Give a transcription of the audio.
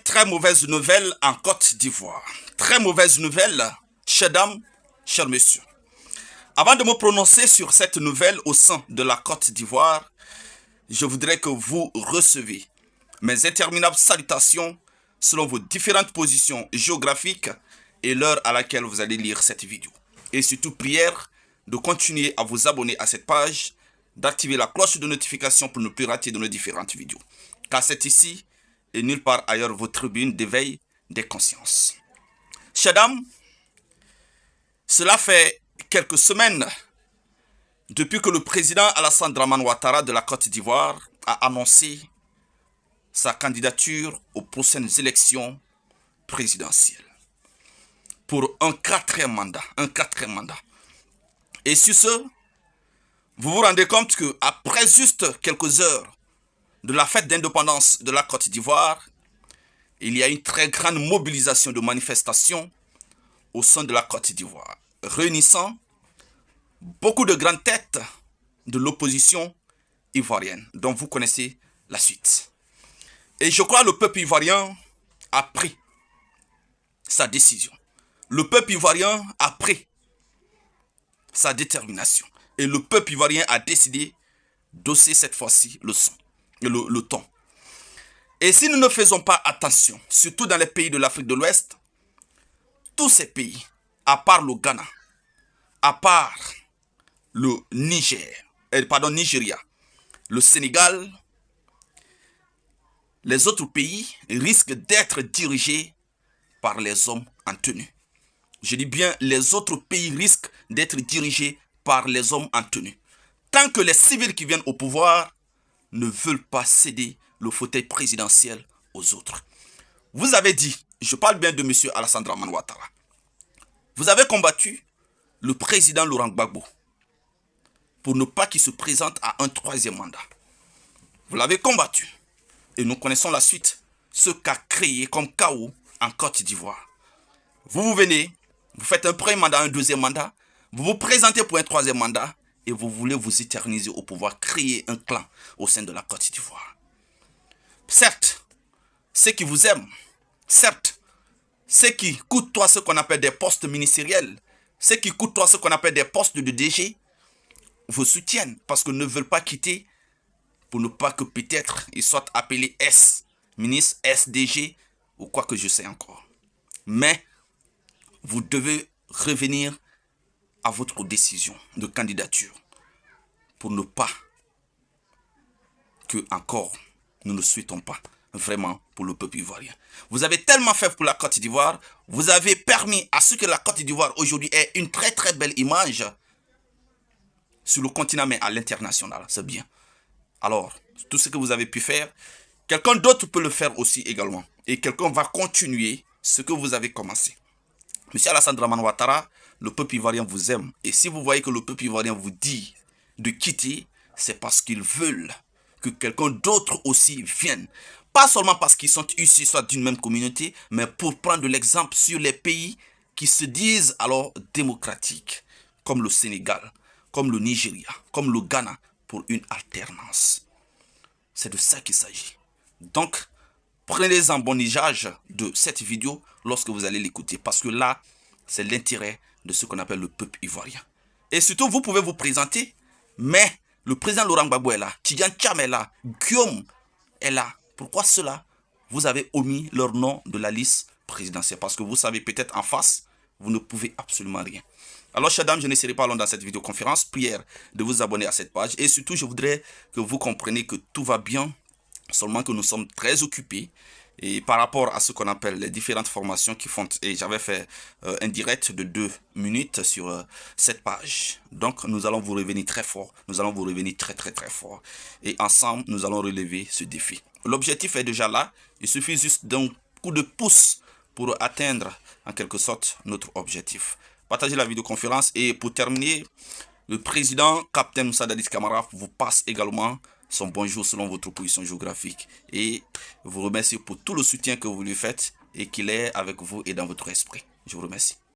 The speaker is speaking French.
Très mauvaise nouvelle en Côte d'Ivoire. Très mauvaise nouvelle, chères dames, chers messieurs. Avant de me prononcer sur cette nouvelle au sein de la Côte d'Ivoire, je voudrais que vous receviez mes interminables salutations selon vos différentes positions géographiques et l'heure à laquelle vous allez lire cette vidéo. Et surtout, prière de continuer à vous abonner à cette page, d'activer la cloche de notification pour ne plus rater de nos différentes vidéos. Car c'est ici et nulle part ailleurs votre tribune d'éveil des consciences. Chers dames, cela fait quelques semaines depuis que le président Alassane Dramane Ouattara de la Côte d'Ivoire a annoncé sa candidature aux prochaines élections présidentielles pour un quatrième mandat. Et sur ce, vous vous rendez compte qu'après juste quelques heures de la fête d'indépendance de la Côte d'Ivoire, il y a une très grande mobilisation de manifestations au sein de la Côte d'Ivoire, réunissant beaucoup de grandes têtes de l'opposition ivoirienne, dont vous connaissez la suite. Et je crois que le peuple ivoirien a pris sa décision. Le peuple ivoirien a pris sa détermination. Et le peuple ivoirien a décidé d'hausser cette fois-ci le ton. Et si nous ne faisons pas attention, surtout dans les pays de l'Afrique de l'Ouest, tous ces pays, à part le Ghana, à part le Nigeria, le Sénégal, les autres pays risquent d'être dirigés par les hommes en tenue. Je dis bien, les autres pays risquent d'être dirigés par les hommes en tenue. Tant que les civils qui viennent au pouvoir ne veulent pas céder le fauteuil présidentiel aux autres. Vous avez dit, je parle bien de M. Alassane Dramane Ouattara, vous avez combattu le président Laurent Gbagbo pour ne pas qu'il se présente à un troisième mandat. Vous l'avez combattu. Et nous connaissons la suite, ce qu'a créé comme chaos en Côte d'Ivoire. Vous venez, vous faites un premier mandat, un deuxième mandat, vous vous présentez pour un troisième mandat et vous voulez vous éterniser au pouvoir, créer un clan au sein de la Côte d'Ivoire. Certes, ceux qui vous aiment, certes, ceux qui côtoient ce qu'on appelle des postes ministériels, ceux qui côtoient ce qu'on appelle des postes de DG, vous soutiennent parce qu'ils ne veulent pas quitter pour ne pas que peut-être ils soient appelés ministre, SDG ou quoi que je sais encore. Mais vous devez revenir à votre décision de candidature pour ne pas que encore nous ne souhaitons pas vraiment pour le peuple ivoirien. Vous avez tellement fait pour la Côte d'Ivoire, vous avez permis à ce que la Côte d'Ivoire aujourd'hui ait une très très belle image sur le continent mais à l'international, c'est bien. Alors, tout ce que vous avez pu faire, quelqu'un d'autre peut le faire aussi également. Et quelqu'un va continuer ce que vous avez commencé. Monsieur Alassane Dramane Ouattara, le peuple ivoirien vous aime. Et si vous voyez que le peuple ivoirien vous dit de quitter, c'est parce qu'ils veulent que quelqu'un d'autre aussi vienne. Pas seulement parce qu'ils sont issus soit d'une même communauté, mais pour prendre l'exemple sur les pays qui se disent alors démocratiques, comme le Sénégal, comme le Nigeria, comme le Ghana, pour une alternance. C'est de ça qu'il s'agit. Donc, prenez en bon usage de cette vidéo lorsque vous allez l'écouter. Parce que là, c'est l'intérêt de ce qu'on appelle le peuple ivoirien. Et surtout, vous pouvez vous présenter, mais le président Laurent Gbagbo est là, Tidjane Thiam est là, Guillaume est là. Pourquoi cela? Vous avez omis leur nom de la liste présidentielle. Parce que vous savez peut-être en face, vous ne pouvez absolument rien. Alors, chers dames, je ne serai pas long dans cette vidéoconférence. Prière de vous abonner à cette page. Et surtout, je voudrais que vous compreniez que tout va bien, seulement que nous sommes très occupés. Et par rapport à ce qu'on appelle les différentes formations qui font... Et j'avais fait un direct de 2 minutes sur cette page. Donc, nous allons vous revenir très fort. Nous allons vous revenir très fort. Et ensemble, nous allons relever ce défi. L'objectif est déjà là. Il suffit juste d'un coup de pouce pour atteindre, en quelque sorte, notre objectif. Partagez la vidéoconférence et pour terminer, le président Captain Moussa Dadis Camara vous passe également son bonjour selon votre position géographique et vous remercie pour tout le soutien que vous lui faites et qu'il est avec vous et dans votre esprit. Je vous remercie.